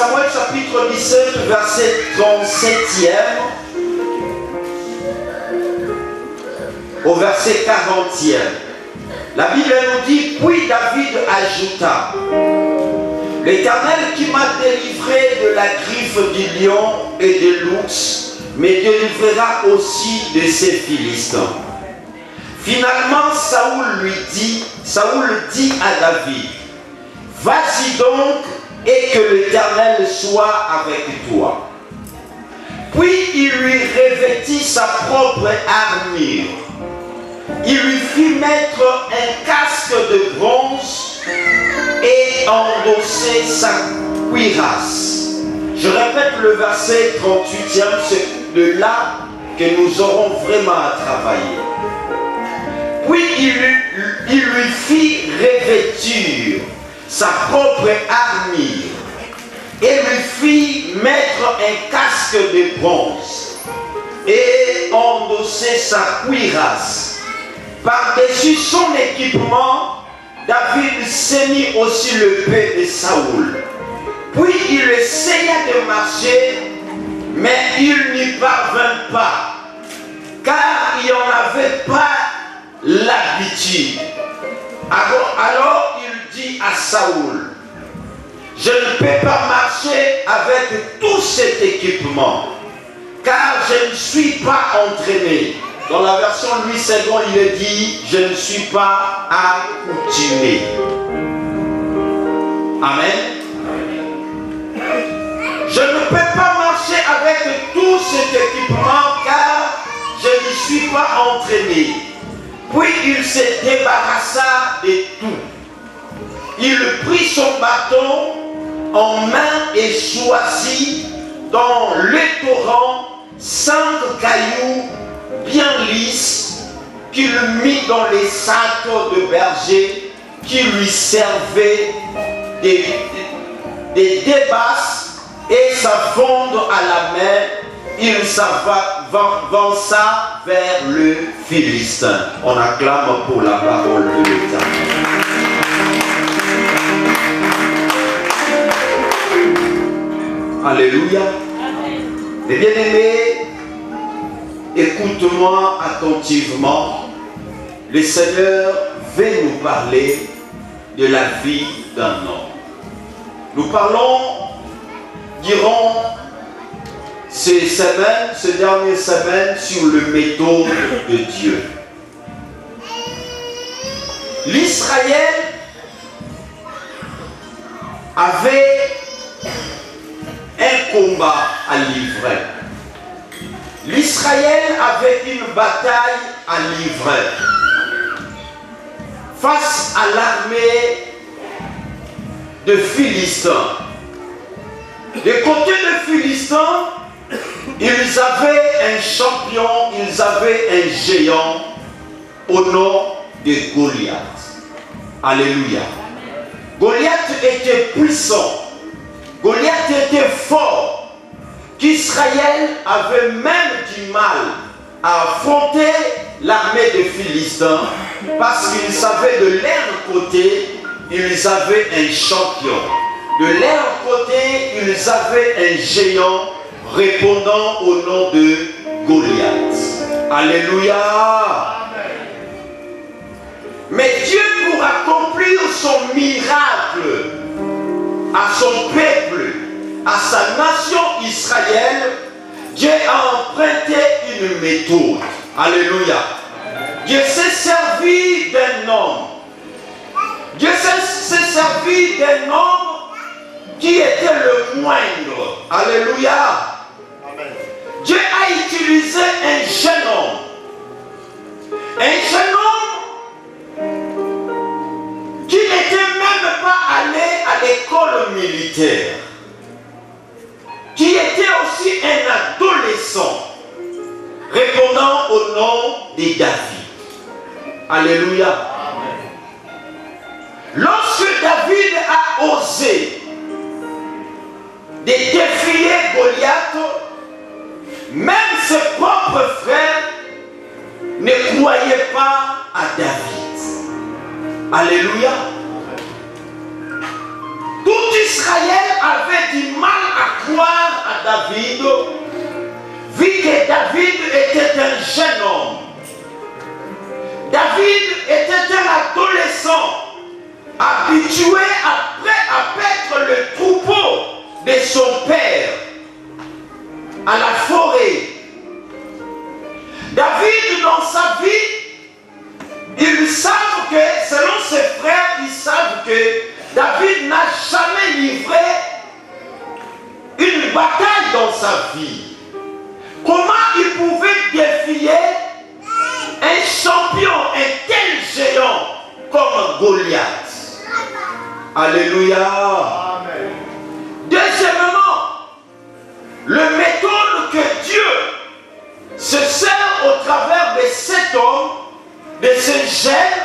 Samuel chapitre 17, verset 37e au verset 40e. La Bible nous dit, puis David ajouta, l'Éternel qui m'a délivré de la griffe du lion et de l'ours, me délivrera aussi de ces Philistins. Finalement, Saoul dit à David, vas-y donc et que l'Éternel soit avec toi. Puis il lui revêtit sa propre armure. Il lui fit mettre un casque de bronze et endosser sa cuirasse. Je répète le verset 38e, c'est de là que nous aurons vraiment à travailler. Puis il lui fit revêtir sa propre armure et lui fit mettre un casque de bronze et endosser sa cuirasse. Par-dessus son équipement, David ceignit aussi l'épée de Saoul. Puis il essaya de marcher, mais il n'y parvint pas, car il n'en avait pas l'habitude. Alors il dit à Saoul, je ne peux pas marcher avec tout cet équipement, car je ne suis pas entraîné. Dans la version Louis II, il est dit, je ne suis pas accoutumé. Amen. Je ne peux pas marcher avec tout cet équipement, car je ne suis pas entraîné. Puis il se débarrassa de tout. Il prit son bâton en main et choisit dans le torrent 5 cailloux bien lisses qu'il mit dans les sacs de berger qui lui servaient des débasses et s'affondent à la main. Il s'avança vers le Philistin. On acclame pour la parole de l'État. Alléluia. Les bien-aimés, écoute-moi attentivement. Le Seigneur veut nous parler de la vie d'un homme. Nous parlons durant ces dernières semaines sur le méthode de Dieu. L'Israël avait un combat à livrer. L'Israël avait une bataille à livrer face à l'armée de Philistins. Du côté des Philistins, ils avaient un champion, ils avaient un géant au nom de Goliath. Alléluia. Goliath était puissant. Goliath était fort. Qu'Israël avait même du mal à affronter l'armée des Philistins parce qu'ils savaient de leur côté, ils avaient un champion. De leur côté, ils avaient un géant répondant au nom de Goliath. Alléluia. Mais Dieu, pour accomplir son miracle à son peuple, à sa nation Israël, Dieu a emprunté une méthode. Alléluia. Dieu s'est servi d'un homme. Dieu s'est servi d'un homme qui était le moindre. Alléluia. Amen. Dieu a utilisé un jeune homme. Un jeune homme qui n'était même pas allé à l'école militaire. Qui était aussi un adolescent. Répondant au nom de David. Alléluia. Amen. Lorsque David a osé de défier Goliath, même ses propres frères ne croyaient pas à David. Alléluia. Tout Israël avait du mal David vit que David était un jeune homme. David était un adolescent habitué à paître le troupeau de son père à la forêt. David, dans sa vie, ils savent que, selon ses frères, ils savent que David n'a jamais livré une bataille dans sa vie. Comment il pouvait défier un champion, un tel géant comme Goliath? Alléluia. Amen. Deuxièmement, le méthode que Dieu se sert au travers de cet homme, de ce jeune,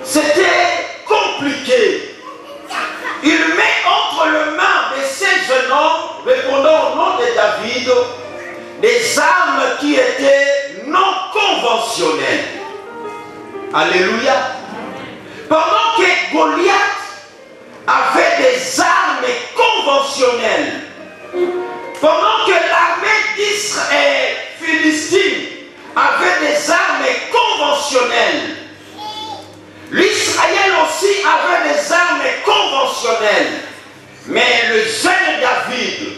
c'était compliqué. Il met entre les mains de ces jeunes hommes, répondant au nom de David, des armes qui étaient non conventionnelles. Alléluia. Pendant que Goliath avait des armes conventionnelles, pendant que l'armée d'Israël philistine avait des armes conventionnelles, l'Israël aussi avait des armes conventionnelles. Mais le jeune David,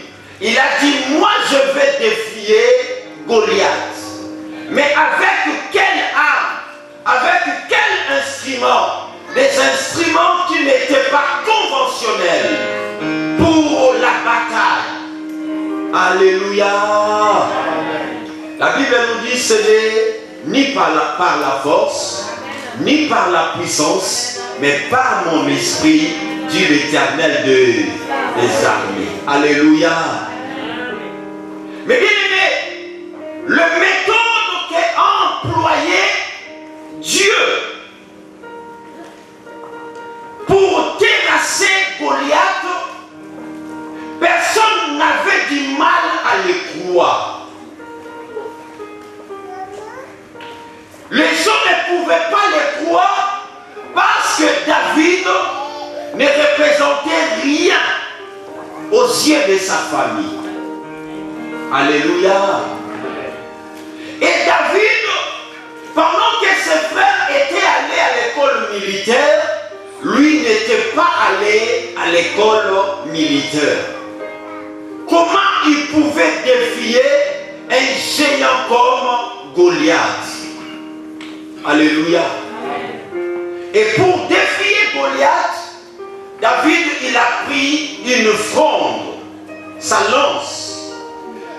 il a dit, moi je vais défier Goliath. Mais avec quelle arme? Avec quel instrument? Des instruments qui n'étaient pas conventionnels pour la bataille. Alléluia. La Bible nous dit, ce n'est ni par la force, ni par la puissance, mais par mon esprit, dit l'Éternel des armées. Alléluia. Mais bien aimé, le méthode qu'a employé Dieu pour terrasser Goliath, personne n'avait du mal à le croire. Les gens ne pouvaient pas le croire parce que David ne représentait rien aux yeux de sa famille. Alléluia. Et David, pendant que ses frères étaient allés à l'école militaire, lui n'était pas allé à l'école militaire. Comment il pouvait défier un géant comme Goliath? Alléluia. Et pour défier Goliath, David, il a pris une fronde, sa lance.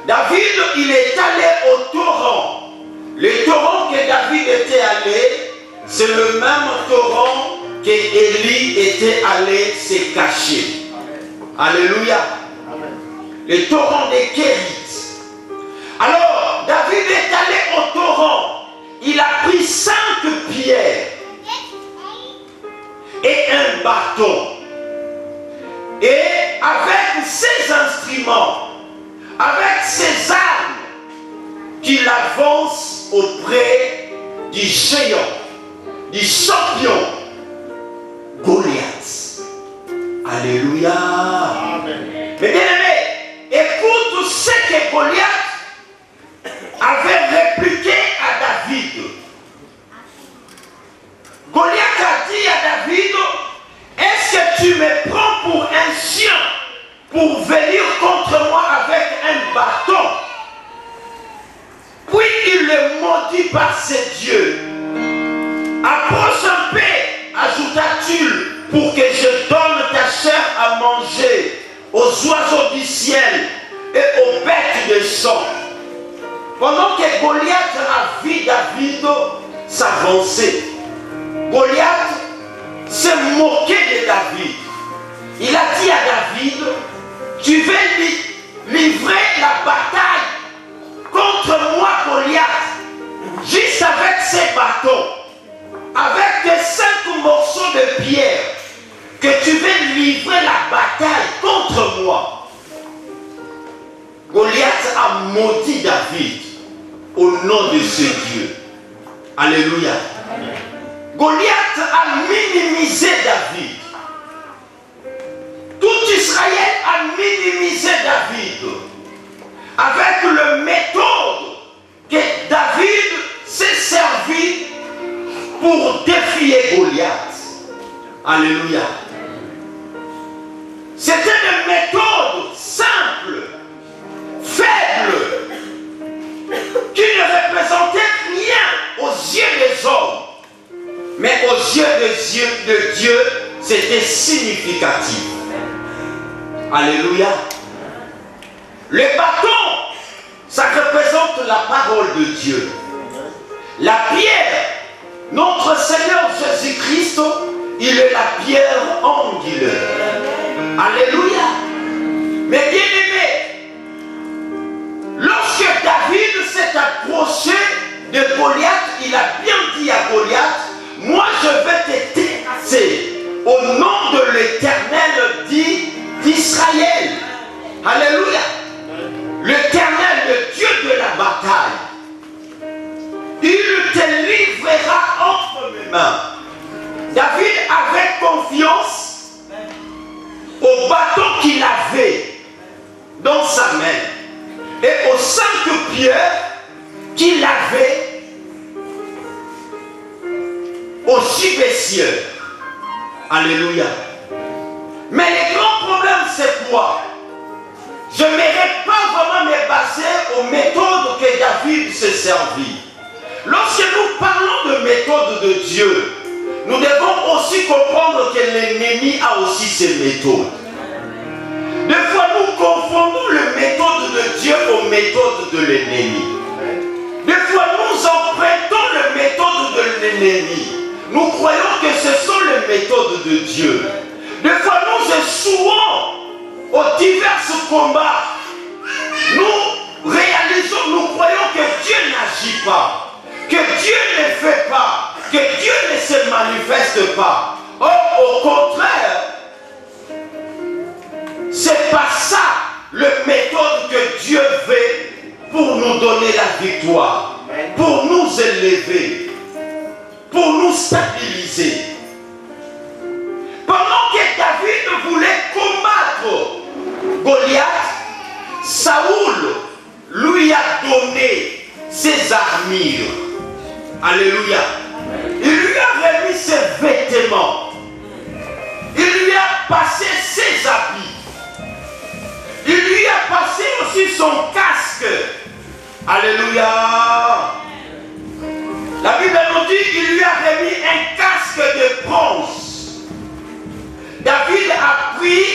David, il est allé au torrent. Le torrent que David était allé, c'est le même torrent que Élie était allé se cacher. Alléluia. Le torrent des Kérites. Alors, David est allé au torrent. Il a pris 5 pierres et un bâton. Et avec ses instruments, avec ses armes, qu'il avance auprès du géant, du champion Goliath. Alléluia. Amen. Mais bien aimé, écoute ce que Goliath avait répliqué à David. Goliath a dit à David, est-ce que tu me prends pour un chien pour venir contre moi avec un bâton? Puis il le maudit par ses dieux. Approche un peu, ajouta-t-il, pour que je donne ta chair à manger aux oiseaux du ciel et aux bêtes des champs. Pendant que Goliath a vu David s'avancer, Goliath s'est moqué de David. Il a dit à David, tu veux livrer la bataille contre moi, Goliath, juste avec ces bâtons, avec tes 5 morceaux de pierre, que tu veux livrer la bataille contre moi. Goliath a maudit David au nom de ce Dieu. Alléluia. Goliath a minimisé David. Tout Israël a minimisé David. Alléluia. C'était une méthode simple, faible, qui ne représentait rien aux yeux des hommes. Mais aux yeux de Dieu, c'était significatif. Alléluia. Le bâton, ça représente la parole de Dieu. La pierre, notre Seigneur Jésus-Christ, il est la pierre angulaire. Alléluia. Mais bien aimé, lorsque David s'est approché de Goliath, il a bien dit à Goliath, moi je vais te terrasser au nom de l'Éternel dit d'Israël. Alléluia. L'Éternel, le Dieu de la bataille, il te livrera entre mes mains. David avait confiance au bâton qu'il avait dans sa main et aux 5 pierres qu'il avait au subessieur. Alléluia. Mais le grand problème, c'est quoi? Je n'aimerais pas vraiment me baser aux méthodes que David s'est servi. Lorsque nous parlons de méthodes de Dieu, nous devons aussi comprendre que l'ennemi a aussi ses méthodes. Des fois, nous confondons les méthodes de Dieu aux méthodes de l'ennemi. Des fois, nous empruntons les méthodes de l'ennemi. Nous croyons que ce sont les méthodes de Dieu. Des fois, nous échouons aux divers combats. Nous réalisons, nous croyons que Dieu n'agit pas, que Dieu ne fait pas, que Dieu ne se manifeste pas. Or, au contraire, c'est pas ça la méthode que Dieu veut pour nous donner la victoire, pour nous élever, pour nous stabiliser. Pendant que David voulait combattre Goliath, Saoul lui a donné ses armures. Alléluia. Il lui a remis ses vêtements. Il lui a passé ses habits. Il lui a passé aussi son casque. Alléluia. La Bible nous dit qu'il lui a remis un casque de bronze. David a pris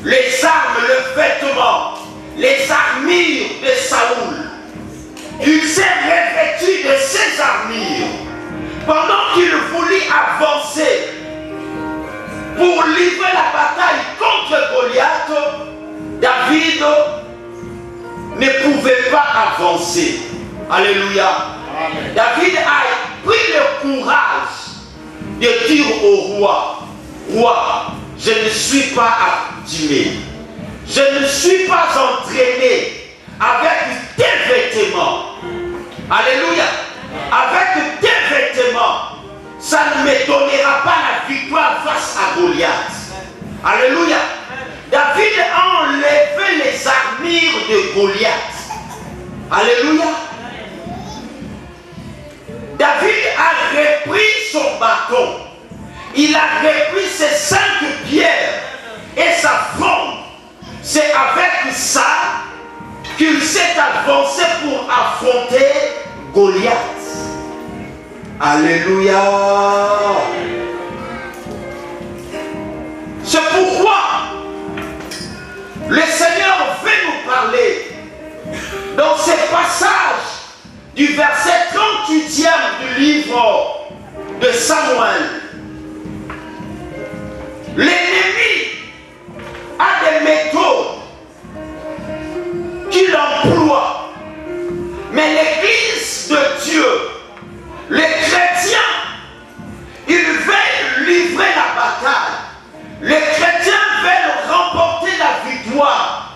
les armes, le vêtement, les armures de Saoul. Il s'est revêtu de ses armures. Pendant qu'il voulut avancer pour livrer la bataille contre Goliath, David ne pouvait pas avancer. Alléluia. Amen. David a pris le courage de dire au roi, roi, je ne suis pas accoutumé, je ne suis pas entraîné avec tes vêtements. Alléluia. Avec tes vêtements, ça ne me donnera pas la victoire face à Goliath. Alléluia. David a enlevé les armures de Goliath. Alléluia. David a repris son bâton. Il a repris ses 5 pierres et sa fronde. C'est avec ça qu'il s'est avancé pour affronter Goliath. Alléluia. C'est pourquoi le Seigneur veut nous parler dans ce passage du verset 38e du livre de Samuel. L'ennemi a des méthodes qu'il emploie, mais l'Église de Dieu, les chrétiens, ils veulent livrer la bataille. Les chrétiens veulent remporter la victoire.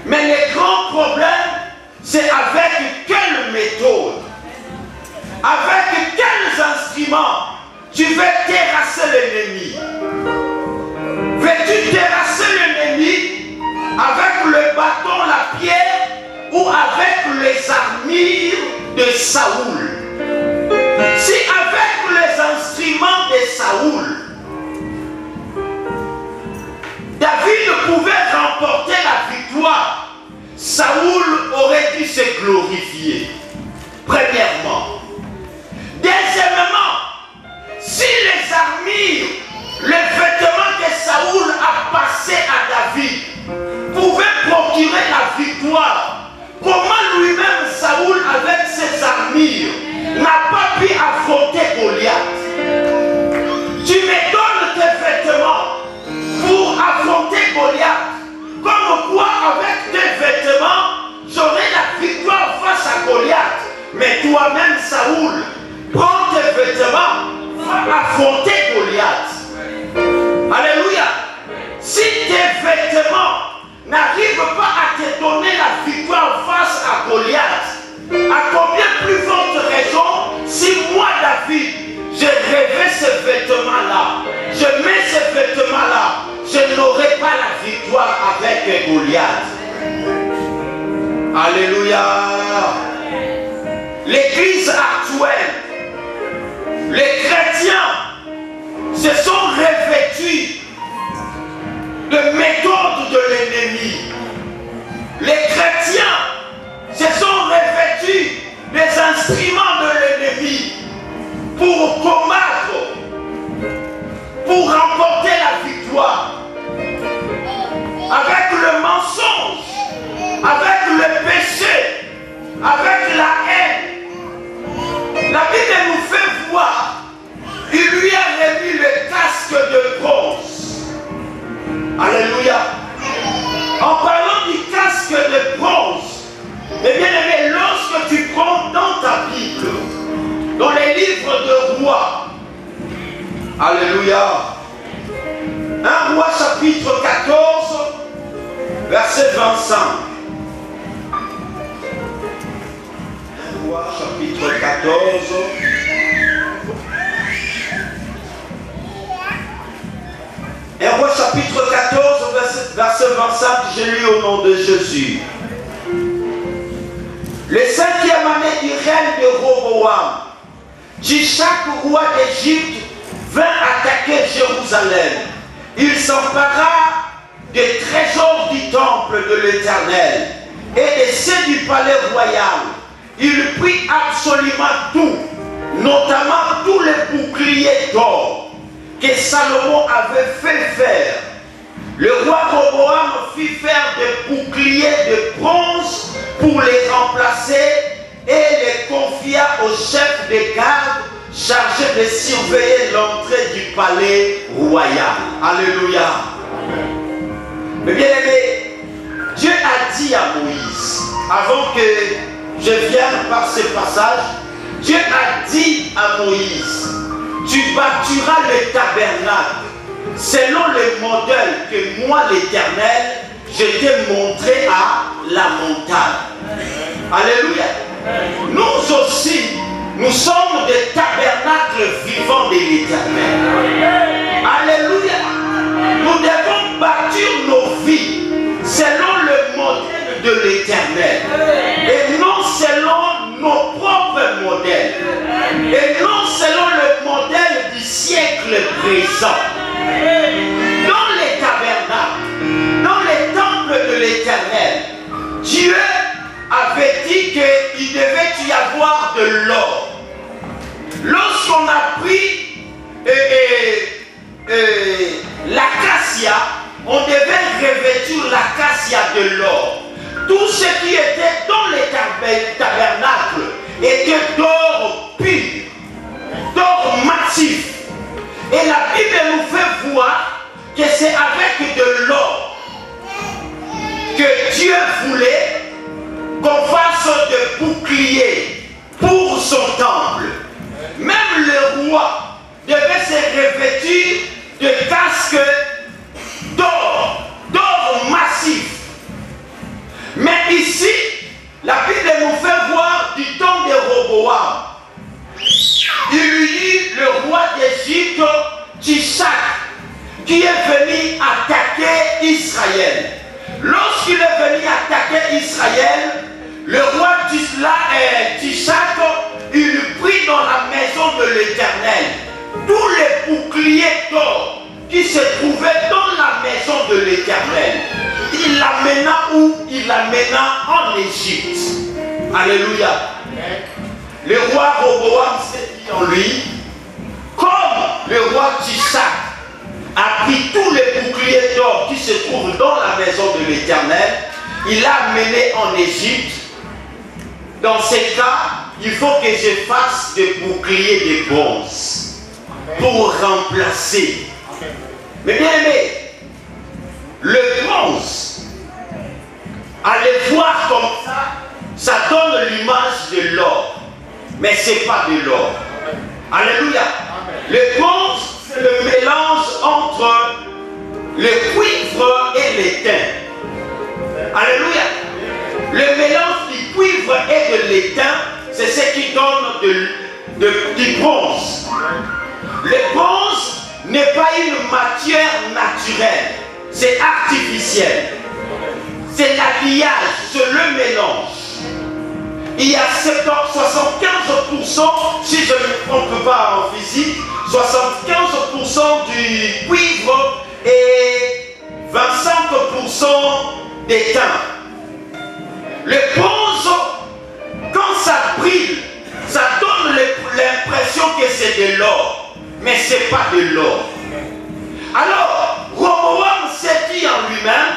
Mais le grand problème, c'est avec quelle méthode, avec quels instruments tu veux terrasser l'ennemi. Veux-tu terrasser l'ennemi avec le bâton, la pierre, ou avec les armures de Saoul? Si avec les instruments de Saoul, David pouvait remporter la victoire. Saoul aurait dû se glorifier. Premièrement. Deuxièmement, si les armures, les vêtements que Saoul a passés à David pouvaient procurer la victoire, comment lui-même Saoul avec ses armures n'a pas pu affronter Goliath? Tu me donnes tes vêtements pour affronter Goliath. Comme quoi, avec tes vêtements, j'aurai la victoire face à Goliath. Mais toi-même, Saoul, prends tes vêtements, va affronter Goliath. Alléluia. Si tes vêtements n'arrivent pas à te donner la victoire face à Goliath, à combien plus forte raison, si moi, David, je rêvais ces vêtements-là, je mets ces vêtements-là, je n'aurai pas la victoire avec Goliath. Alléluia. L'église actuelle, les chrétiens se sont revêtus de méthodes de l'ennemi. Les chrétiens se sont revêtus des instruments de l'ennemi pour combattre, pour remporter la victoire. Avec le mensonge, avec le péché, avec la haine. La Bible nous fait voir, il lui a remis le casque de bronze. Alléluia. En parlant du casque de bronze, mais bien aimé, lorsque tu prends dans ta Bible, dans les livres de rois, alléluia, 1 Roi chapitre 14, verset 25. 1 Roi chapitre 14. 1 Roi chapitre 14, verset 25, je lis au nom de Jésus. Le 5e année du règne de Roboam, Tishak, roi d'Égypte, vint attaquer Jérusalem. Il s'empara des trésors du temple de l'Éternel et de ceux du palais royal. Il prit absolument tout, notamment tous les boucliers d'or que Salomon avait fait faire. Le roi Roboam fit faire des boucliers de bronze pour les remplacer et les confia au chef des gardes chargé de surveiller l'entrée du palais royal. Alléluia. Mais bien aimé, Dieu a dit à Moïse, avant que je vienne par ce passage, Dieu a dit à Moïse, tu bâtiras le tabernacle selon le modèle que moi l'Éternel, je t'ai montré à la montagne. Alléluia. Nous aussi, nous sommes des tabernacles vivants de l'Éternel. Alléluia. Nous devons bâtir nos vies selon le modèle de l'Éternel. Et non selon nos propres modèles. Et non selon le modèle du siècle présent. Dans les tabernacles, dans les temples de l'Éternel, Dieu avait dit qu'il devait y avoir de l'or. Lorsqu'on a pris l'acacia, on devait revêtir l'acacia de l'or. Tout ce qui était dans les tabernacles était d'or pur, d'or massif. Et la Bible nous fait voir que c'est avec de l'or que Dieu voulait qu'on fasse de boucliers pour son temple. Même le roi devait se revêtir de casques d'or, d'or massif. Mais ici, la Bible nous fait voir du temps de Roboam. Il lui dit le roi d'Égypte, Tishak, qui est venu attaquer Israël. Lorsqu'il est venu attaquer Israël, le roi Tishak, il prit dans la maison de l'Éternel tous les boucliers d'or qui se trouvait dans la maison de l'Éternel. Il l'amena où? Il l'amena en Égypte. Alléluia. Le roi Roboam s'est dit en lui, comme le roi Tishak a pris tous les boucliers d'or qui se trouvent dans la maison de l'Éternel, il l'a amené en Égypte. Dans ces cas, il faut que je fasse des boucliers de bronze pour remplacer. Mais bien aimé, le bronze, allez voir comme ça donne l'image de l'or. Mais ce n'est pas de l'or. Alléluia. Le bronze, c'est le mélange entre le cuivre et l'étain. Alléluia. Le mélange du cuivre et de l'étain, c'est ce qui donne du bronze. Le bronze n'est pas une matière naturelle, c'est artificiel. C'est l'alliage, c'est le mélange. Il y a 75%, si je ne me trompe pas en physique, 75% du cuivre et 25% d'étain. Le bronze, quand ça brille, ça donne l'impression que c'est de l'or, mais ce n'est pas de l'or. Alors, Roboam s'est dit en lui-même,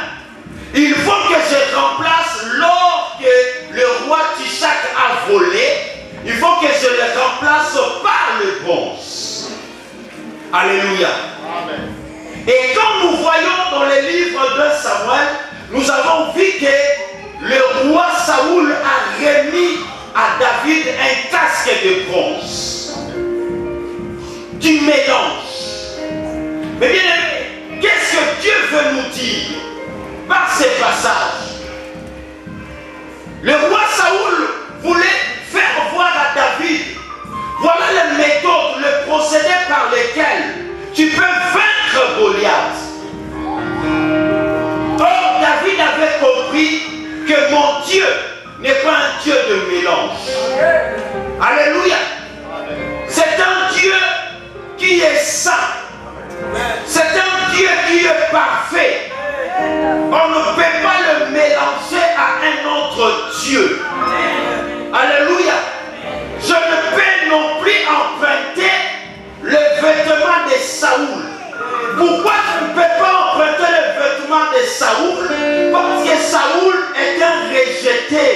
il faut que je remplace l'or que le roi Tishak a volé. Il faut que je le remplace par le bronze. Alléluia. Amen. Et comme nous voyons dans les livres de Samuel, nous avons vu que le roi Saoul a remis à David un casque de bronze. Du mélange. Mais bien aimé, qu'est-ce que Dieu veut nous dire par ces passages? Le roi Saoul voulait faire voir à David, voilà les méthodes, le procédé par lesquels tu peux vaincre Goliath. Or, David avait compris que mon Dieu n'est pas un Dieu de mélange. Alléluia. C'est un Dieu qui est saint. C'est un Dieu qui est parfait. On ne peut pas le mélanger à un autre Dieu. Alléluia. Je ne peux non plus emprunter le vêtement de Saoul. Pourquoi je ne peux pas emprunter le vêtement de Saoul? Parce que Saoul est un rejeté.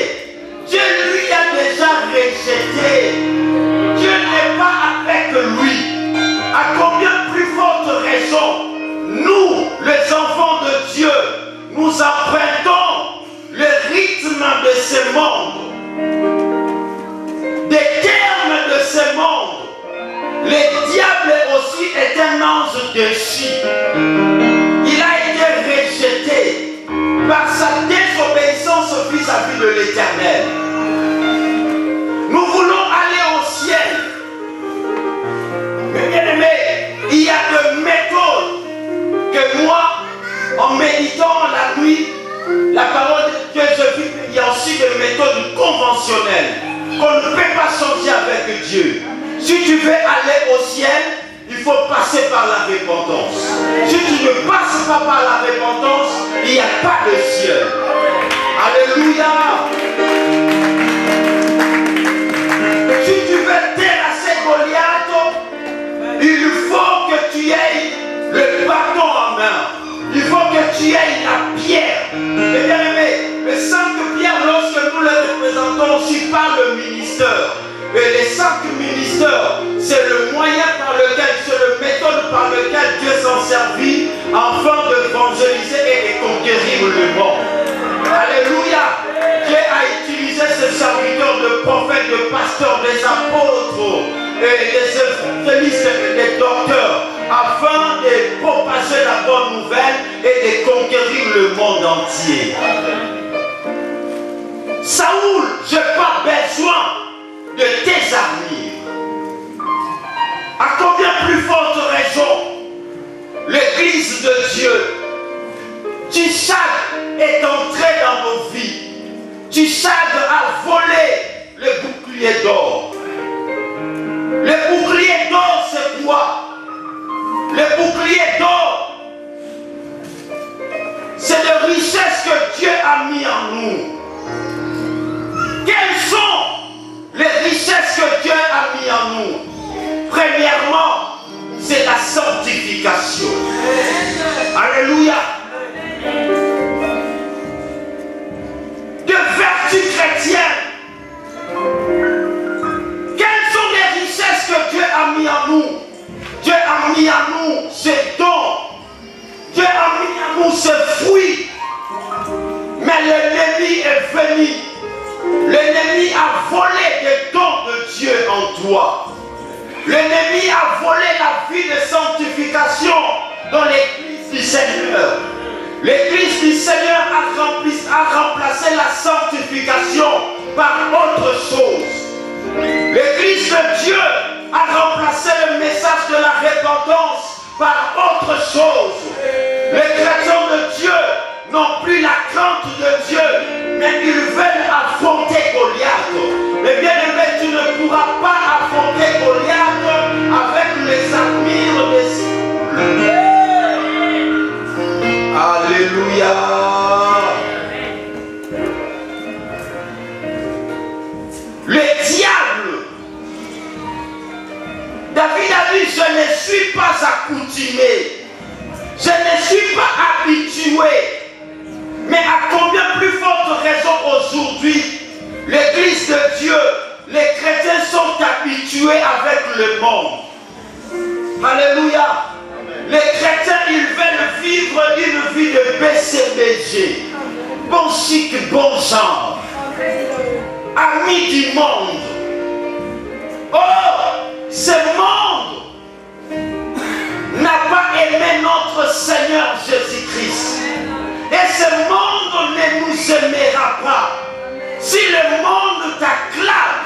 Dieu lui a déjà rejeté. Dieu n'est pas avec lui. À combien plus forte raison, nous, les enfants de Dieu, nous empruntons le rythme de ce monde, des termes de ce monde. Le diable aussi est un ange déchu. Il a été rejeté par sa désobéissance vis-à-vis de l'Éternel. Nous voulons aller au ciel. Mais bien aimé, il y a des méthodes que moi, en méditant la nuit, la parole de Dieu, je vis, il y a aussi des méthodes conventionnelles qu'on ne peut pas changer avec Dieu. Si tu veux aller au ciel, il faut passer par la repentance. Si tu ne passes pas par la repentance, il n'y a pas de ciel. Alléluia. Si tu veux terrasser Goliath, il faut que tu aies le bâton en main. Il faut que tu aies la pierre. Et bien aimé, le sang de pierre, lorsque nous le représentons aussi par le ministère. Et les 5 ministères, c'est le moyen par lequel, c'est la méthode par laquelle Dieu s'en servit afin d'évangéliser et de conquérir le monde. Alléluia. Dieu a utilisé ses serviteurs de prophètes, de pasteurs, des apôtres, et des évangélistes et des docteurs afin de propager la bonne nouvelle et de conquérir le monde entier. Saoul, je n'ai pas besoin de tes armures. À combien plus forte raison, l'Église de Dieu, Tishak est entré dans nos vies. Tishak a volé le bouclier d'or. Le bouclier d'or, c'est quoi? Le bouclier d'or, Alléluia. De vertu chrétienne. Quelles sont les richesses que Dieu a mis en nous? Dieu a mis en nous ses dons. Dieu a mis en nous ses fruits. Mais l'ennemi est venu. L'ennemi a volé des dons de Dieu en toi. L'ennemi a volé la vie de sanctification dans l'église du Seigneur. L'église du Seigneur a remplacé la sanctification par autre chose. L'église de Dieu a remplacé le message de la repentance par autre chose. Les chrétiens de Dieu n'ont plus la crainte de Dieu, mais ils veulent affronter Goliath. Mais bien aimé, tu ne pourras pas affronter Goliath avec les armures des cieux. Alléluia. Le diable, David a dit, je ne suis pas accoutumé, je ne suis pas habitué. Mais à combien plus forte raison aujourd'hui, l'église de Dieu, les chrétiens sont habitués avec le monde. Alléluia. Les chrétiens, ils veulent vivre une vie de BCBG. Bon chic, bon genre. Amis du monde. Oh, ce monde n'a pas aimé notre Seigneur Jésus-Christ. Et ce monde ne nous aimera pas. Si le monde t'acclame,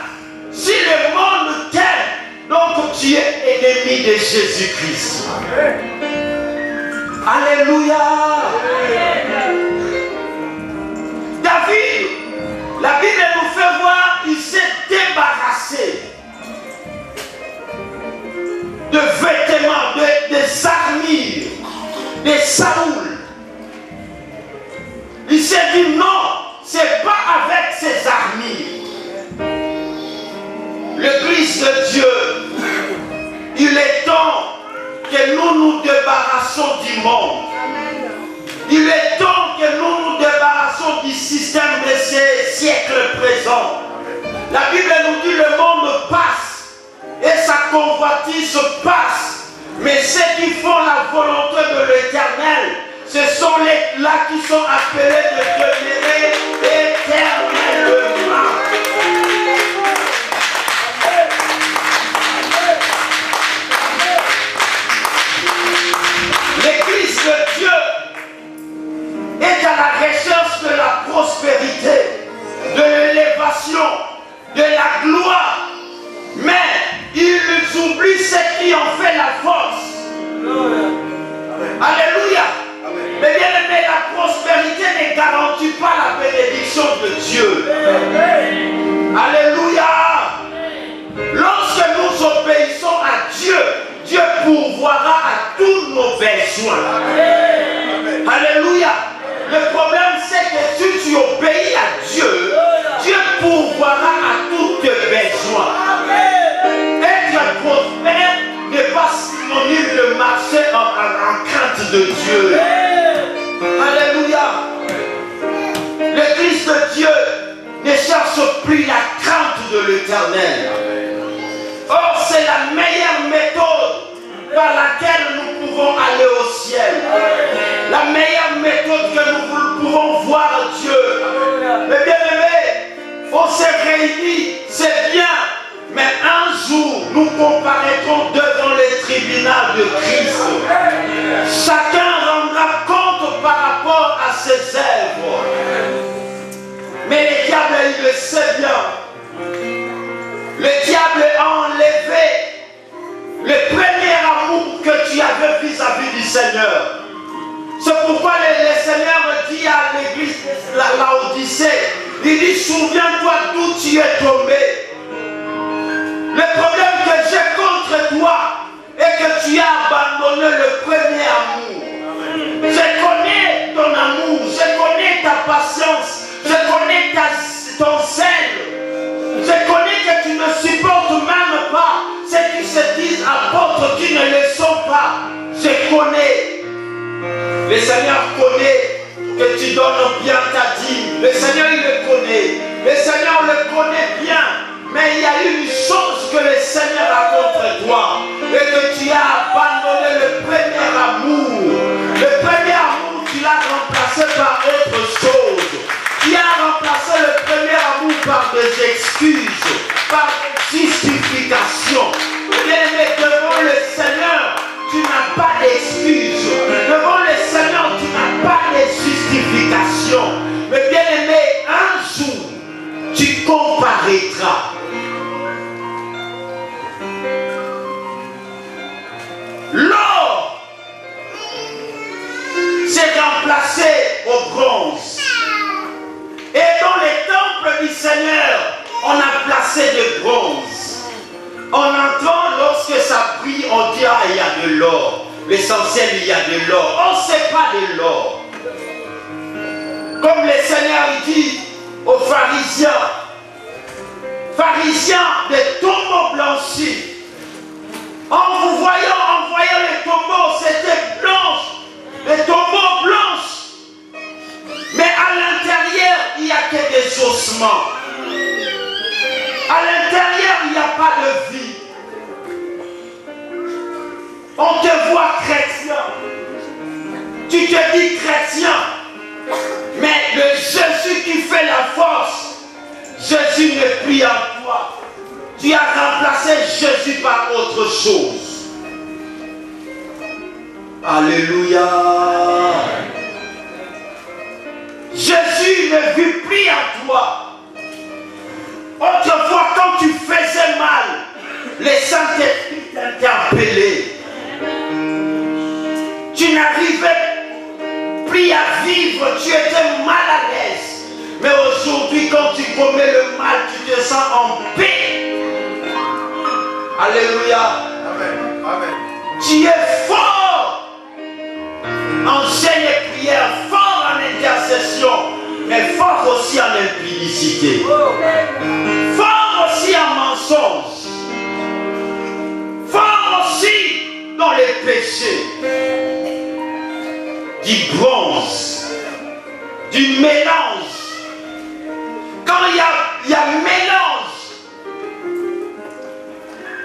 si le monde t'aime, donc tu es ennemi de Jésus-Christ. Alléluia. David, la Bible nous fait voir, il s'est débarrassé de vêtements, des armures, de Saoul. Il s'est dit non, c'est pas avec ses armures. Le Christ de Dieu, il est temps que nous nous débarrassons du monde. Il est temps que nous nous débarrassons du système de ces siècles présents. La Bible nous dit le monde passe et sa convoitise passe. Mais ceux qui font la volonté de l'Éternel, ce sont là qui sont appelés de demeurer éternellement. L'Église de Dieu est à la recherche de la prospérité, de l'élévation, de la gloire. Mais ils oublient ce qui en fait la force. Alléluia. Mais bien aimé, la prospérité ne garantit pas la bénédiction de Dieu. Alléluia. Lorsque nous obéissons à Dieu, Dieu pourvoira à tous nos besoins. Alléluia. Le problème c'est que si tu obéis à Dieu, Dieu pourvoira à tous tes besoins. Être prospère n'est pas synonyme de marcher en crainte de Dieu. Alléluia. L'Église de Dieu ne cherche plus la crainte de l'Éternel. Or, c'est la meilleure méthode par laquelle nous pouvons aller au ciel. La meilleure méthode que nous pouvons voir Dieu. Mais bien aimé, on s'est réunis, c'est bien. Mais un jour, nous comparaîtrons devant les tribunaux de Christ. Chacun rendra compte par rapport à ses œuvres. Mais le diable, il le sait bien. Le diable a enlevé le premier amour que tu avais vis-à-vis du Seigneur. C'est pourquoi le Seigneur dit à l'église de la Laodicée, il dit, souviens-toi d'où tu es tombé. Le problème que j'ai contre toi est que tu as abandonné le premier amour. Je connais ton amour, je connais ta patience, je connais ton zèle. Je connais que tu ne supportes même pas ceux qui se disent apôtres qui ne le sont pas. Je connais. Le Seigneur donnes bien ta dîme. Le Seigneur, il le connaît. Le Seigneur le connaît bien. Mais il y a une chose que le Seigneur a contre toi. Et que tu as abandonné le premier amour. Le premier amour, tu l'as remplacé par autre chose. Tu as remplacé le premier amour par des excuses, par des justifications. Bien-aimé, devant le Seigneur, tu n'as pas d'excuses. Devant le Seigneur, tu n'as pas de justifications. Mais bien-aimé, un jour, tu comparaîtras. L'or s'est remplacé au bronze. Et dans les temples du Seigneur, on a placé du bronze. En entrant, lorsque ça brille, on dit ah, il y a de l'or. L'essentiel, il y a de l'or. On ne sait pas de l'or. Comme le Seigneur dit aux pharisiens, des tombeaux blanchis. En voyant les tombeaux, c'était blanche. Les tombeaux blanches. Mais à l'intérieur, il n'y a que des ossements. À l'intérieur, il n'y a pas de vie. On te voit chrétien. Tu te dis chrétien. Mais le Jésus qui fait la force, Jésus n'est plus en toi. Tu as remplacé Jésus par autre chose. Alléluia. Jésus ne vit plus en toi. Autrefois, quand tu faisais mal, les Saint-Esprit t'interpellaient. Tu n'arrivais plus à vivre, tu étais mal à l'aise. Mais aujourd'hui, quand tu commets le mal, tu te sens en paix. Alléluia. Amen. Amen. Tu es fort en jeûne et prière, fort en intercession, mais fort aussi en impudicité. Fort aussi en mensonge. Fort aussi dans les péchés. Du bronze, du mélange. Quand il y a mélange,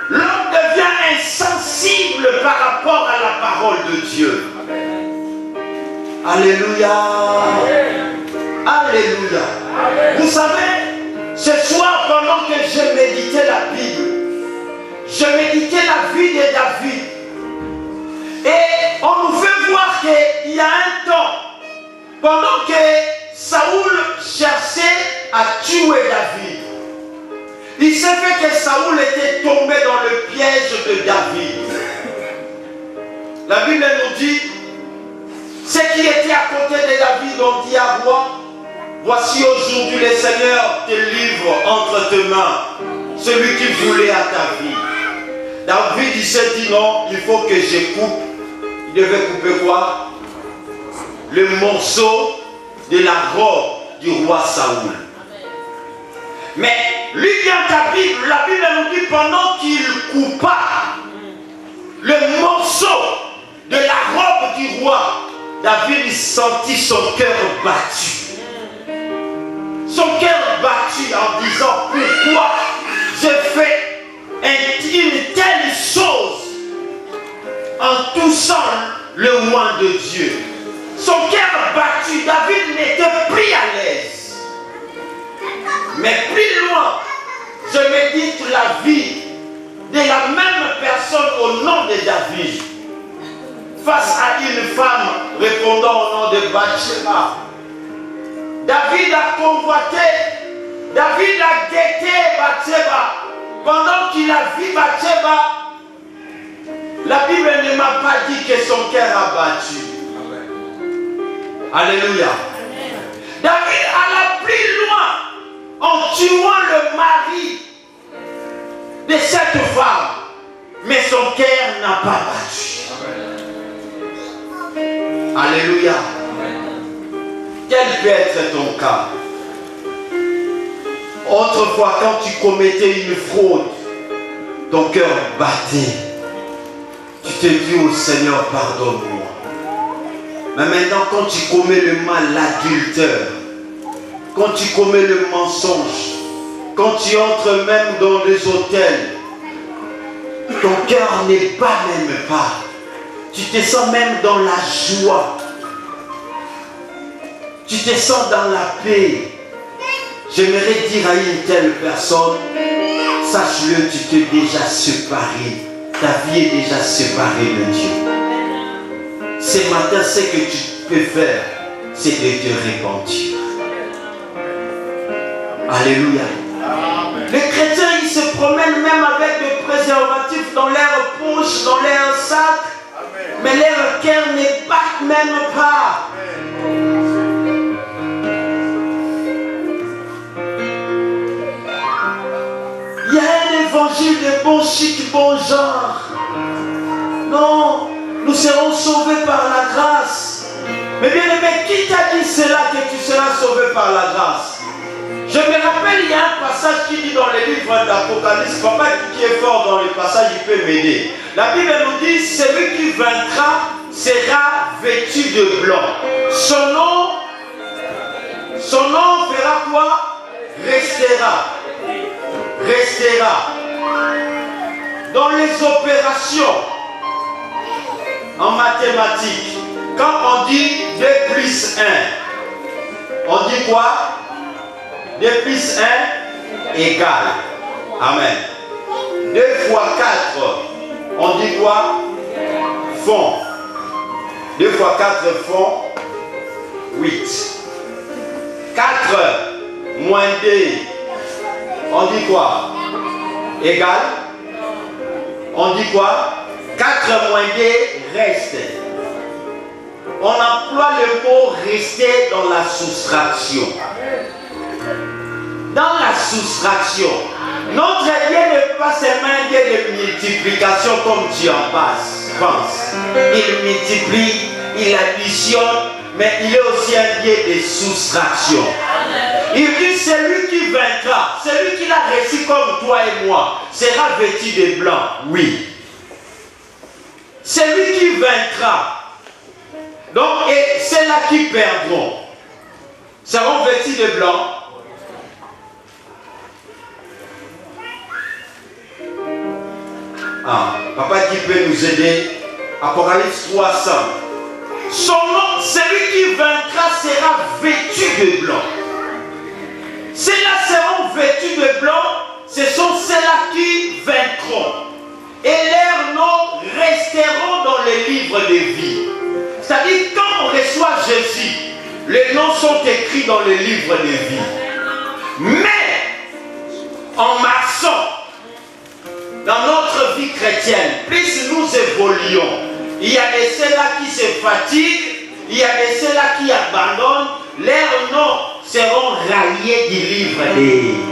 l'homme devient insensible par rapport à la parole de Dieu. Alléluia. Alléluia. Vous savez, ce soir, pendant que je méditais la Bible, je méditais la vie de David. Et on nous fait voir qu'il y a un temps, pendant que Saoul cherchait à tuer David, il s'est fait que Saoul était tombé dans le piège de David. La Bible nous dit, ceux qui étaient à côté de David ont dit à roi, voici aujourd'hui le Seigneur te livre entre tes mains celui qui voulait à ta vie. David il s'est dit non, il faut que je coupe. Il devait couper quoi? Le morceau de la robe du roi Saoul. Mais lui vient ta Bible, la Bible nous dit pendant qu'il coupa le morceau de la robe du roi, David sentit son cœur battu. Son cœur battu en disant pourquoi j'ai fait une telle chose en touchant le roi de Dieu. Son cœur battu, David n'était plus à l'aise. Mais plus loin, je médite la vie de la même personne au nom de David. Face à une femme répondant au nom de Bathsheba. David a convoité, David a guetté Bathsheba. Pendant qu'il a vu Bathsheba, la Bible ne m'a pas dit que son cœur a battu. Alléluia. David alla plus loin en tuant le mari de cette femme. Mais son cœur n'a pas battu. Alléluia. Quel peut être ton cas? Autrefois, quand tu commettais une fraude, ton cœur battait. Tu te dis au Seigneur, pardonne-moi. Mais maintenant, quand tu commets le mal, l'adultère, quand tu commets le mensonge, quand tu entres même dans des hôtels, ton cœur n'est pas même pas. Tu te sens même dans la joie. Tu te sens dans la paix. J'aimerais dire à une telle personne, sache-le, tu t'es déjà séparé. Ta vie est déjà séparée de Dieu. Ce matin, ce que tu peux faire, c'est de te repentir. Alléluia. Les chrétiens, ils se promènent même avec des préservatifs dans leur poche, dans leur sac. Mais leur cœur n'est pas même pas. Il y a un évangile de bon chic, bon genre. Non, nous serons sauvés par la grâce. Mais bien aimé, qui t'a dit cela que tu seras sauvé par la grâce? Je me rappelle, il y a un passage qui dit dans les livres d'Apocalypse, papa qui est fort dans les passages, il peut m'aider. La Bible nous dit, celui qui vaincra sera vêtu de blanc. Son nom fera quoi? Restera. Restera. Dans les opérations, en mathématiques, quand on dit 2 plus 1, on dit quoi? 2 plus 1 égale. Amen. 2 fois 4, on dit quoi? Font. 2 fois 4 font 8. 4 moins 2, on dit quoi? Égal. On dit quoi? 4 moins 2 reste. On emploie le mot rester dans la soustraction. Dans la soustraction, notre Dieu n'est pas seulement un Dieu de multiplication comme tu en penses. Il multiplie, il additionne, mais il est aussi un Dieu de soustraction. Il dit celui qui vaincra, celui qui l'a reçu comme toi et moi, sera vêtu de blanc. Oui. Celui qui vaincra, donc, et ceux-là qui perdront, seront vêtus de blanc. Ah, papa qui peut nous aider. Apocalypse 300. Son nom, celui qui vaincra sera vêtu de blanc. Ceux-là seront vêtus de blanc, ce sont ceux-là qui vaincront. Et leurs noms resteront dans les livres de vie. C'est-à-dire, quand on reçoit Jésus, les noms sont écrits dans les livres de vie. Mais, en marchant dans notre vie chrétienne, plus nous évoluons, il y a de ceux-là qui se fatiguent, il y a de ceux-là qui abandonnent, leurs noms seront rayés du livre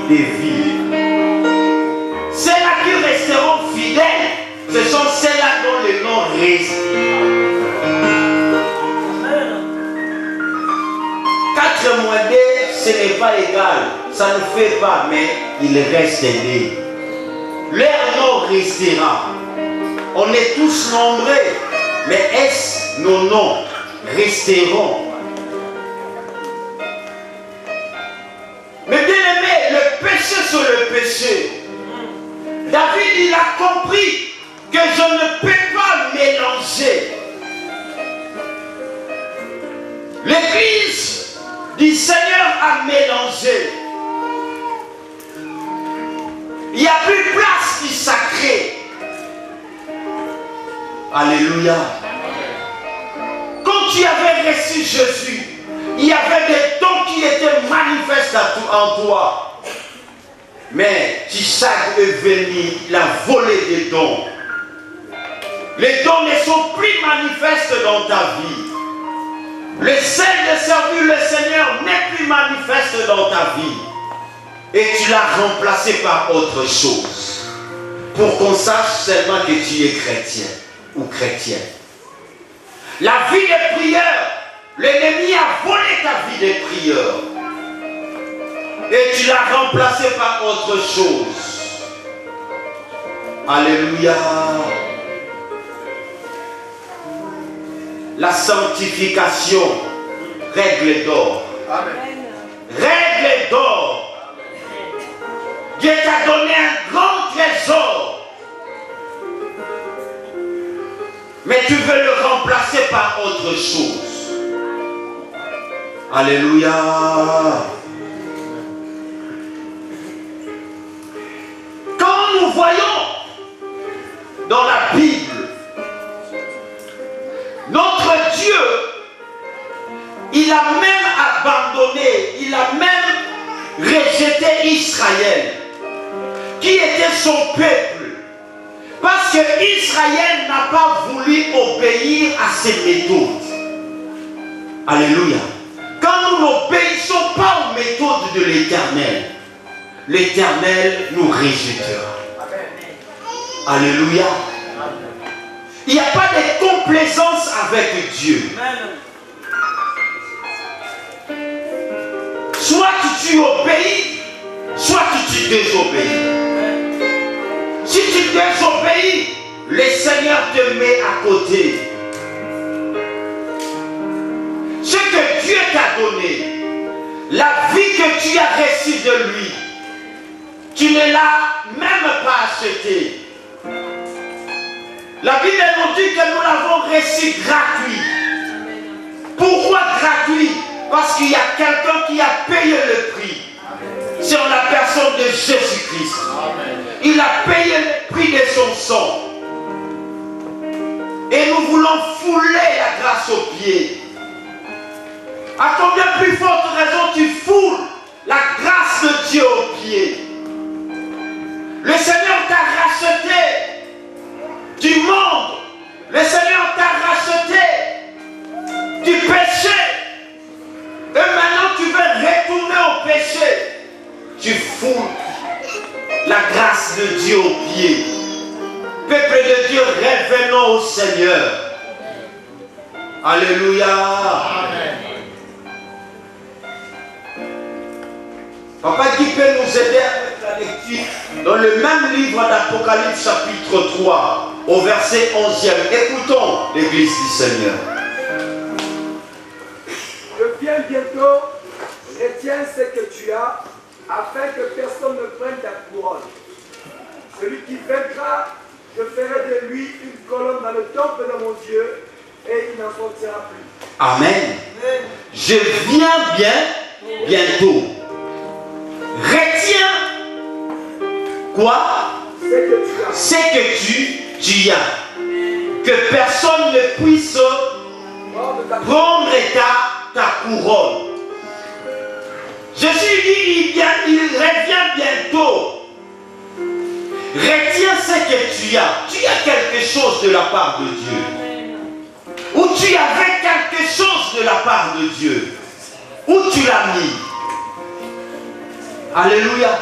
de vie. Ceux-là qui resteront fidèles, ce sont ceux-là dont les noms restent. 4 moins 2, ce n'est pas égal, ça ne fait pas, mais il reste 2. Leur nom restera. On est tous nombreux, mais est-ce nos noms resteront? Mais bien aimé, le péché sur le péché. David, il a compris que je ne peux pas mélanger. L'église du Seigneur a mélangé. Il n'y a plus de place du sacré. Alléluia. Quand tu avais reçu Jésus, il y avait des dons qui étaient manifestes en toi. Mais Tishak est venu, il a volé des dons. Les dons ne sont plus manifestes dans ta vie. Le zèle de servir le Seigneur n'est plus manifeste dans ta vie. Et tu l'as remplacé par autre chose. Pour qu'on sache seulement que tu es chrétien ou chrétienne. La vie de prière, l'ennemi a volé ta vie de prière. Et tu l'as remplacé par autre chose. Alléluia. la sanctification, règle d'or. Règle d'or. Dieu t'a donné un grand trésor. Mais tu veux le remplacer par autre chose. Alléluia. Quand nous voyons dans la Bible, notre Dieu, il a même abandonné, il a même rejeté Israël, qui était son peuple, parce que Israël n'a pas voulu obéir à ses méthodes. Alléluia. Quand nous n'obéissons pas aux méthodes de l'Éternel, l'Éternel nous rejettera. Alléluia. Il n'y a pas de complaisance avec Dieu. Soit tu obéis, soit tu désobéis. Si tu désobéis, le Seigneur te met à côté. Ce que Dieu t'a donné, la vie que tu as reçue de lui, tu ne l'as même pas acheté. La Bible nous dit que nous l'avons reçu gratuit. Pourquoi gratuit? Parce qu'il y a quelqu'un qui a payé le prix. Sur la personne de Jésus-Christ. Il a payé le prix de son sang. Et nous voulons fouler la grâce aux pieds. À combien plus forte raison tu foules la grâce de Dieu aux pieds? Le Seigneur t'a racheté du monde. Le Seigneur t'a racheté du péché. Et maintenant tu veux retourner au péché. Tu foules la grâce de Dieu aux pieds. Peuple de Dieu, revenons au Seigneur. Alléluia. Amen. Papa qui peut nous aider avec la lecture dans le même livre d'Apocalypse chapitre 3 au verset 11e. Écoutons l'église du Seigneur. Je viens bientôt, retiens ce que tu as, afin que personne ne prenne ta couronne. Celui qui vaincra, je ferai de lui une colonne dans le temple de mon Dieu, et il n'en sortira plus. Amen. Je viens bientôt. Retiens quoi? Ce que tu as. Que personne ne puisse prendre ta couronne. Jésus dit, il revient bientôt. Retiens ce que tu as. Tu as quelque chose de la part de Dieu. Ou tu avais quelque chose de la part de Dieu. Où tu l'as mis. Alléluia.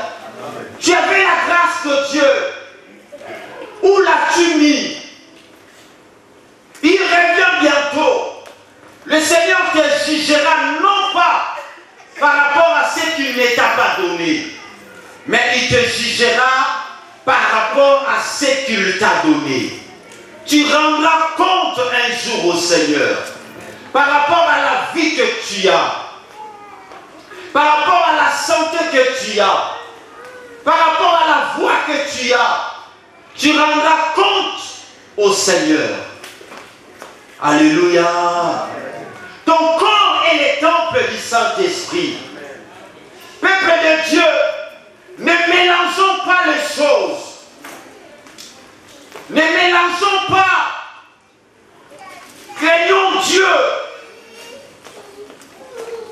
Tu avais la grâce de Dieu. Où l'as-tu mis? Il revient bientôt. Le Seigneur te jugera non pas par rapport à ce qu'il ne t'a pas donné, mais il te jugera par rapport à ce qu'il t'a donné. Tu rendras compte un jour au Seigneur par rapport à la vie que tu as, par rapport à la santé que tu as, par rapport à la voix que tu as. Tu rendras compte au Seigneur. Alléluia. Ton corps est le temple du Saint-Esprit. Peuple de Dieu, ne mélangeons pas les choses. Ne mélangeons pas. Craignons Dieu.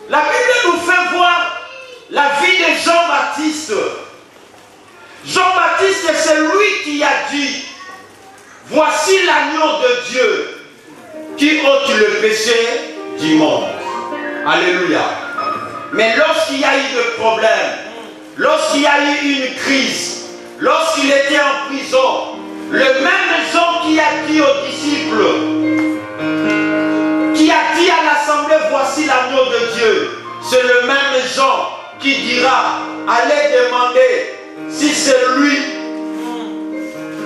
La Bible nous fait voir la vie de Jean-Baptiste. Jean-Baptiste, c'est lui qui a dit, voici l'agneau de Dieu qui ôte le péché du monde. Alléluia. Mais lorsqu'il y a eu des problèmes, lorsqu'il y a eu une crise, lorsqu'il était en prison, le même Jean qui a dit aux disciples, qui a dit à l'assemblée, voici l'agneau de Dieu, c'est le même Jean qui dira, allez demander si c'est lui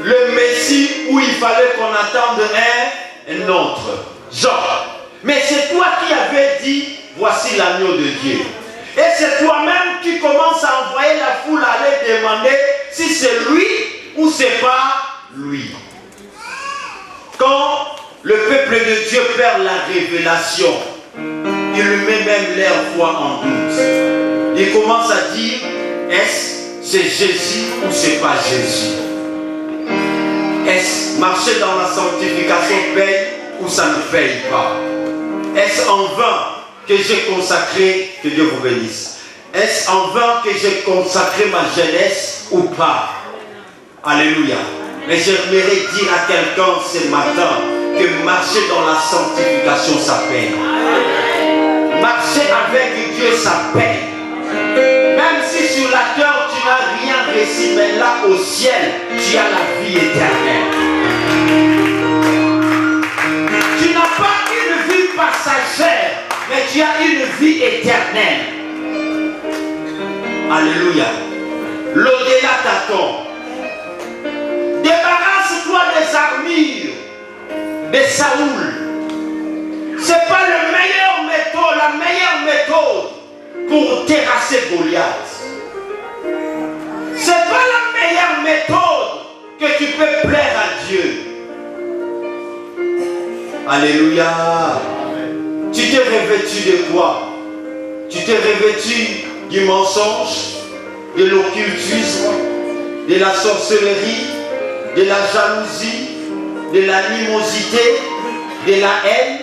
le Messie ou il fallait qu'on attende un autre. Jean. Mais c'est toi qui avais dit, voici l'agneau de Dieu. Et c'est toi-même qui commences à envoyer la foule à aller demander si c'est lui ou c'est pas lui. Quand le peuple de Dieu perd la révélation, il met même leur foi en doute. Il commence à dire, est-ce c'est Jésus ou c'est pas Jésus? Est-ce marcher dans la sanctification paye ou ça ne paye pas? Est-ce en vain que j'ai consacré, que Dieu vous bénisse? Est-ce en vain que j'ai consacré ma jeunesse ou pas? Alléluia. Mais j'aimerais dire à quelqu'un ce matin que marcher dans la sanctification, ça paye. Marcher avec Dieu, ça paye. Même si sur la terre tu n'as rien reçu, mais là au ciel, tu as la vie éternelle. Tu n'as pas une vie passagère, mais tu as une vie éternelle. Alléluia. L'au-delà t'attend. Débarrasse-toi des armures de Saoul. C'est pas le meilleur méthode, la meilleure méthode pour terrasser Goliath. C'est pas la meilleure méthode que tu peux plaire à Dieu. Alléluia. Tu t'es revêtu de quoi? Tu t'es revêtu du mensonge, de l'occultisme, de la sorcellerie, de la jalousie, de l'animosité, de la haine.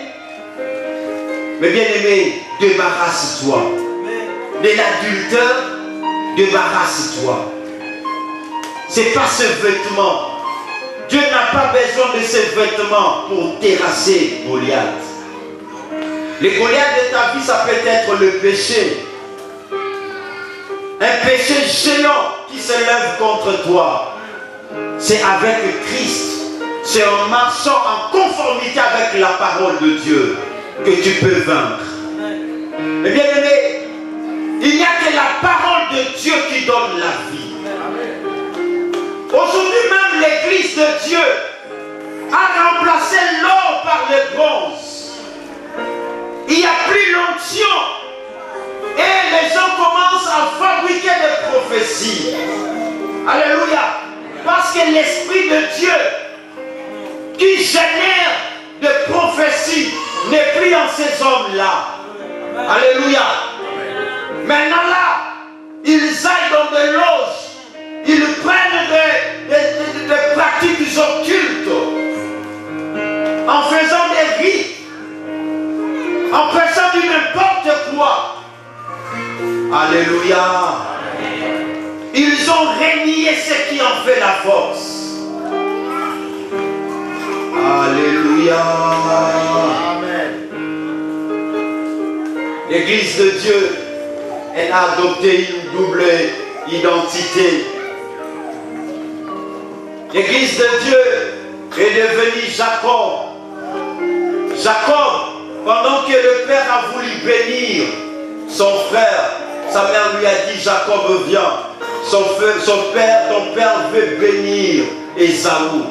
Mais bien aimé, débarrasse-toi. De l'adultère, débarrasse-toi. C'est pas ce vêtement. Dieu n'a pas besoin de ce vêtement pour terrasser Goliath. Le Goliath de ta vie, ça peut être le péché. Un péché géant qui se lève contre toi. C'est avec Christ. C'est en marchant en conformité avec la parole de Dieu que tu peux vaincre. Et bien aimé, il n'y a que la parole de Dieu qui donne la vie. Aujourd'hui même, l'église de Dieu a remplacé l'or par le bronze. Il n'y a plus l'onction. Et les gens commencent à fabriquer des prophéties. Alléluia. Parce que l'Esprit de Dieu qui génère des prophéties n'est plus en ces hommes-là. Alléluia. Maintenant là, ils aillent dans des loges, ils prennent des pratiques occultes, en faisant des rites, en faisant du n'importe quoi. Alléluia. Ils ont renié ce qui en fait la force. Alléluia. Amen. L'église de Dieu, elle a adopté une double identité. L'église de Dieu est devenue Jacob. Jacob, pendant que le père a voulu bénir son frère, sa mère lui a dit, Jacob, viens. Son père, ton père veut bénir Ésaü.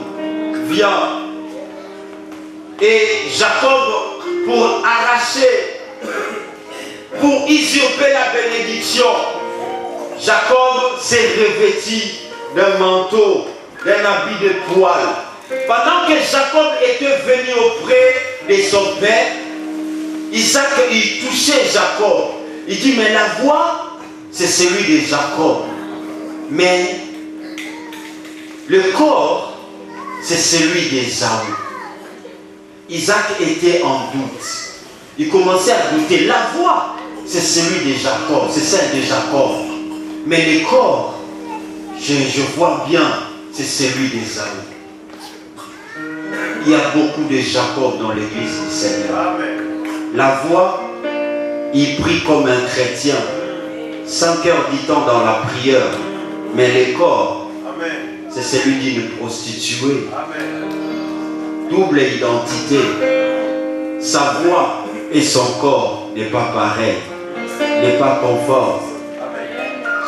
Viens. Et Jacob, pour arracher, pour usurper la bénédiction, Jacob s'est revêtu d'un manteau, d'un habit de poil. Pendant que Jacob était venu auprès de son père, Isaac, il touchait Jacob. Il dit, mais la voix, c'est celui de Jacob. Mais le corps, c'est celui d'Ésaü. Isaac était en doute. Il commençait à douter. La voix, c'est celui de Jacob, c'est celle de Jacob. Mais le corps, je vois bien, c'est celui d'Ésaü. Il y a beaucoup de Jacob dans l'église du Seigneur. La voix, il prie comme un chrétien. 5 heures du temps dans la prière. Mais le corps, c'est celui d'une prostituée. Double identité. Sa voix et son corps n'est pas pareil, n'est pas conforme.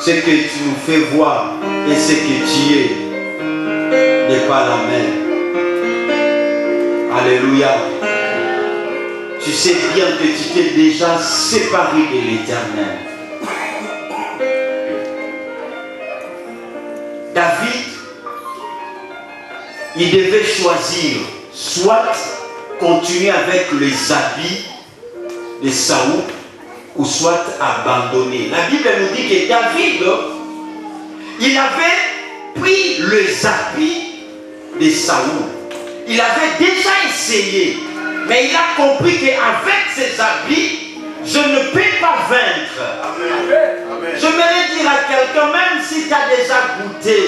Ce que tu nous fais voir et ce que tu es n'est pas la même. Alléluia. tu sais bien que tu t'es déjà séparé de l'Éternel. David, il devait choisir soit continuer avec les habits de Saoul ou soit abandonner. La Bible nous dit que David, il avait pris les habits de Saoul. Il avait déjà essayé, mais il a compris qu'avec ces habits, je ne peux pas vaincre. Amen. J'aimerais dire à quelqu'un, même si tu as déjà goûté,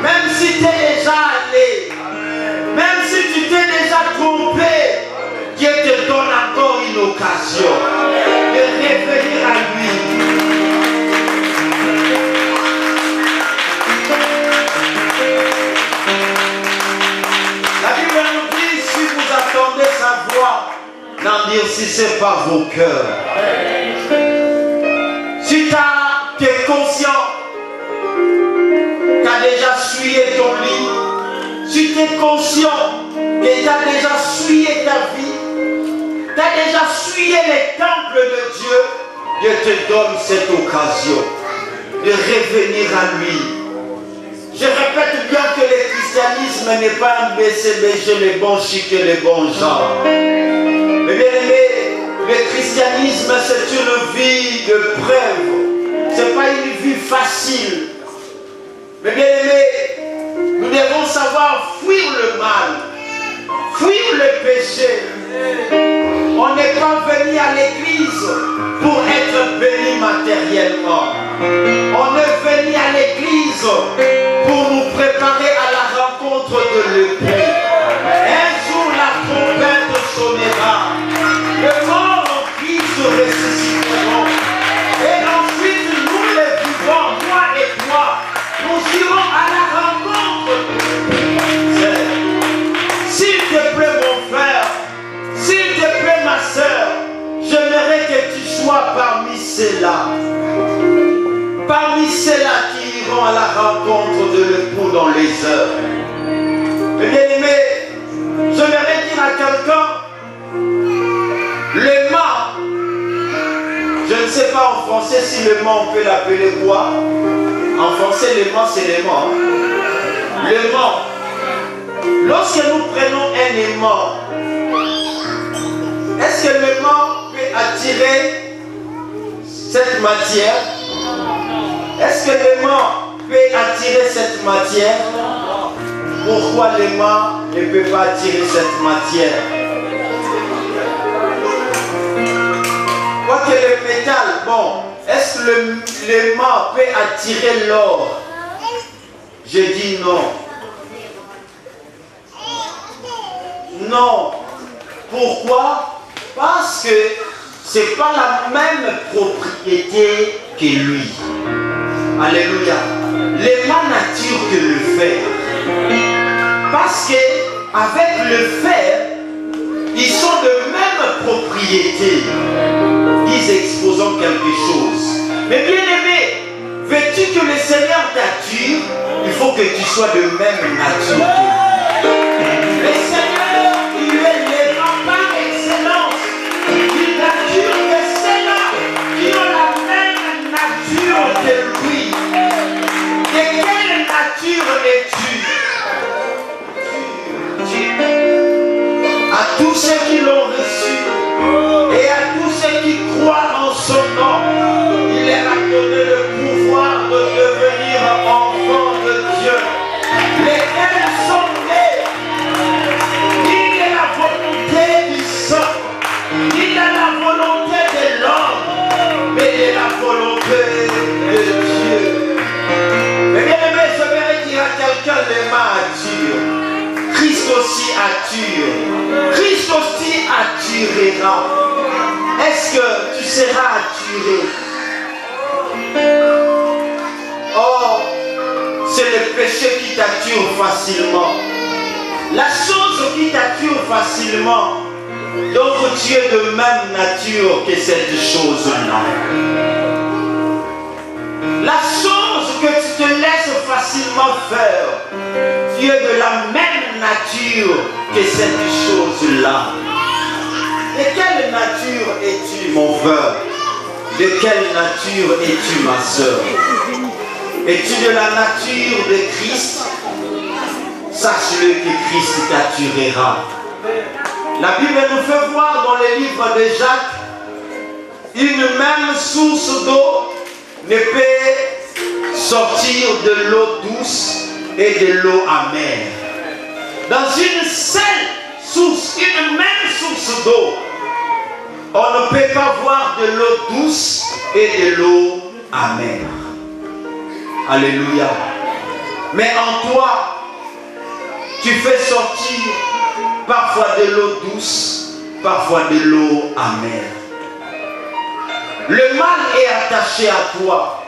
même si tu es déjà allé, même si tu t'es déjà trompé, Dieu te donne encore une occasion de revenir à lui. La Bible nous dit, si vous attendez sa voix, n'endurcissez pas vos cœurs. Si tu es conscient, tu as déjà souillé ton lit, si tu es conscient que tu as déjà souillé ta vie, tu as déjà souillé les temples de Dieu, Dieu te donne cette occasion de revenir à lui. Je répète bien que le christianisme n'est pas un BCBG, les bons chics et les bons gens. Mais bien aimé, le christianisme c'est une vie de preuve. Ce n'est pas une vie facile. Mais bien aimé, nous devons savoir fuir le mal, fuir le péché. On n'est pas venu à l'église pour être béni matériellement. On est venu à l'église pour nous préparer à la rencontre de l'époux. Un jour la trompette sonnera, le mort en Christ ressusciteront. Et ensuite nous les vivants, moi et toi, nous irons à la rencontre de l'époux. S'il te plaît mon frère, s'il te plaît ma soeur, j'aimerais que tu sois parmi ceux-là. Parmi ceux-là qui iront à la rencontre de l'époux dans les heures. Mais bien aimé, j'aimerais dire à quelqu'un, l'aimant, je ne sais pas en français si l'aimant on peut l'appeler quoi. En français l'aimant c'est l'aimant. L'aimant. Lorsque nous prenons un aimant, est-ce que l'aimant peut attirer cette matière? Est-ce que l'aimant peut attirer cette matière? Pourquoi l'aimant ne peut pas attirer cette matière? Quoique le métal, bon, est-ce que l'aimant peut attirer l'or? Je dis non. Non. Pourquoi? Parce que ce n'est pas la même propriété que lui. Alléluia. L'aimant nature que le fer. Parce que avec le fer, ils sont de même propriété. Ils exposent quelque chose. Mais bien aimé, veux-tu que le Seigneur t'attire? Il faut que tu sois de même nature. Le Seigneur, il est l'aimant par excellence. Il nature que ceux-là qui ont la même nature que lui. De quelle nature es-tu? À tous ceux qui l'ont reçu et à tous ceux qui croient en son nom, il leur a donné le pouvoir de devenir enfants de Dieu, lesquels sont nés ni de la volonté du sang, ni de la volonté de l'homme, mais de la volonté de Dieu. Mais bien aimé, je vais dire à quelqu'un, les mains attire. Christ aussi attire. Christ aussi attirera. Est-ce que tu seras attiré? Oh, c'est le péché qui t'attire facilement. La chose qui t'attire facilement, donc tu es de même nature que cette chose-là. La chose que tu te laisses facilement faire, tu es de la même nature que cette chose-là. de quelle nature es-tu, mon frère? De quelle nature es-tu, ma soeur? Es-tu de la nature de Christ? Sache-le que Christ t'attirera. La Bible nous fait voir dans les livres de Jacques, une même source d'eau ne peut sortir de l'eau douce et de l'eau amère. Dans une seule source, une même source d'eau, on ne peut pas voir de l'eau douce et de l'eau amère. Alléluia. Mais en toi, tu fais sortir parfois de l'eau douce, parfois de l'eau amère. Le mal est attaché à toi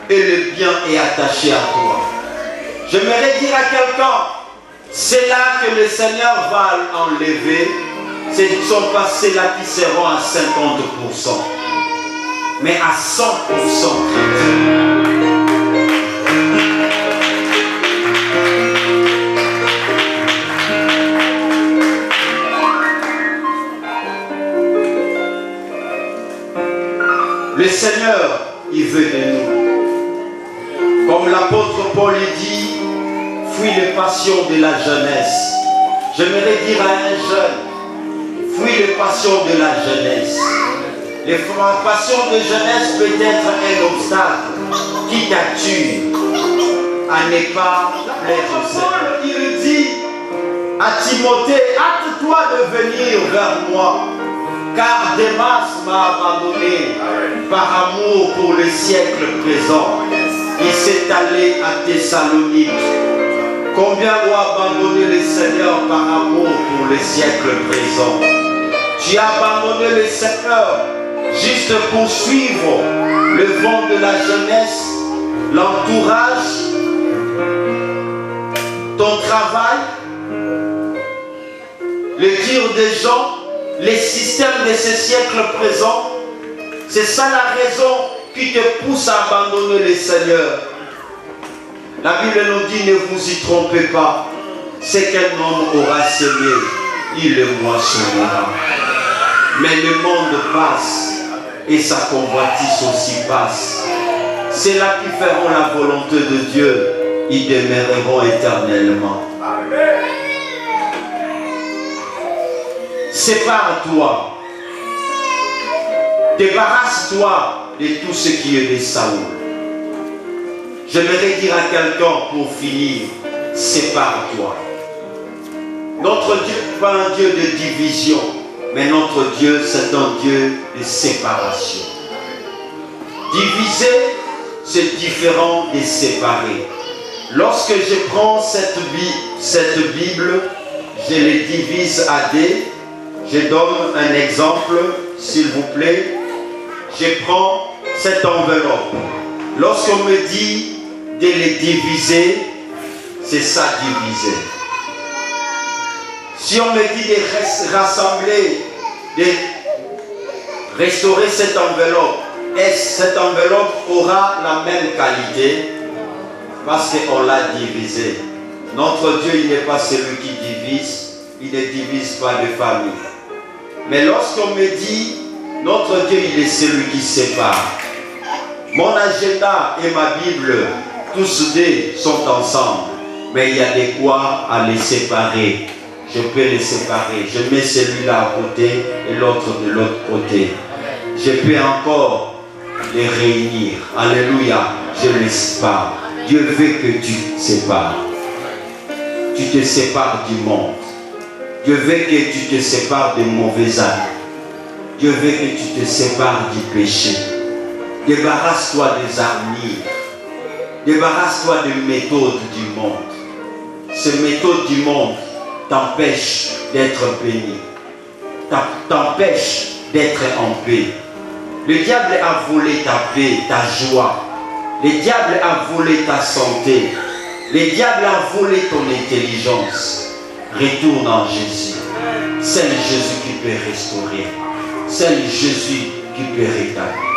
et le bien est attaché à toi. J'aimerais dire à quelqu'un, c'est là que le Seigneur va enlever. Ce ne sont pas ceux-là qui seront à 50%, mais à 100% chrétiens. Le Seigneur, il veut de nous. Comme l'apôtre Paul dit, fuis les passions de la jeunesse. J'aimerais dire à un jeune, fuis les passions de la jeunesse. Les passions de jeunesse peut être un obstacle qui t'attire à ne pas plaire au Seigneur. Il dit à Timothée, hâte-toi de venir vers moi, car Démas m'a abandonné par amour pour le siècle présent. Il s'est allé à Thessalonique. Combien ont abandonné le Seigneur par amour pour le siècle présent? Tu as abandonné le Seigneur juste pour suivre le vent de la jeunesse, l'entourage, ton travail, le dire des gens, les systèmes de ce siècle présent. C'est ça la raison qui te pousse à abandonner le Seigneur. La Bible nous dit, ne vous y trompez pas. Ce qu'un homme aura semé, il le moissonnera. Mais le monde passe et sa convoitise aussi passe. C'est là qui feront la volonté de Dieu. Ils demeureront éternellement. Sépare-toi. Débarrasse-toi de tout ce qui est de Saoul. J'aimerais dire à quelqu'un pour finir, sépare-toi. Notre Dieu n'est pas un Dieu de division, mais notre Dieu, c'est un Dieu de séparation. Diviser, c'est différent de séparer. Lorsque je prends cette Bible, je les divise à des. Je donne un exemple, s'il vous plaît. Je prends cette enveloppe. Lorsqu'on me dit de les diviser, c'est ça diviser. Si on me dit de rassembler, de restaurer cette enveloppe, est-ce que cette enveloppe aura la même qualité? Parce qu'on l'a divisée. Notre Dieu, il n'est pas celui qui divise, il ne divise pas de famille. Mais lorsqu'on me dit, notre Dieu, il est celui qui sépare. Mon agenda et ma Bible, tous deux sont ensemble. Mais il y a de quoi à les séparer. Je peux les séparer. Je mets celui-là à côté et l'autre de l'autre côté. Je peux encore les réunir. Alléluia. Je les sépare. Dieu veut que tu te sépares. Tu te sépares du monde. Dieu veut que tu te sépares des mauvais âmes. Dieu veut que tu te sépares du péché. Débarrasse-toi des armures. Débarrasse-toi des méthodes du monde. Ces méthodes du monde t'empêchent d'être béni. T'empêchent d'être en paix. Le diable a volé ta paix, ta joie. Le diable a volé ta santé. Le diable a volé ton intelligence. Retourne en Jésus. C'est Jésus qui peut restaurer. C'est Jésus qui peut rétablir.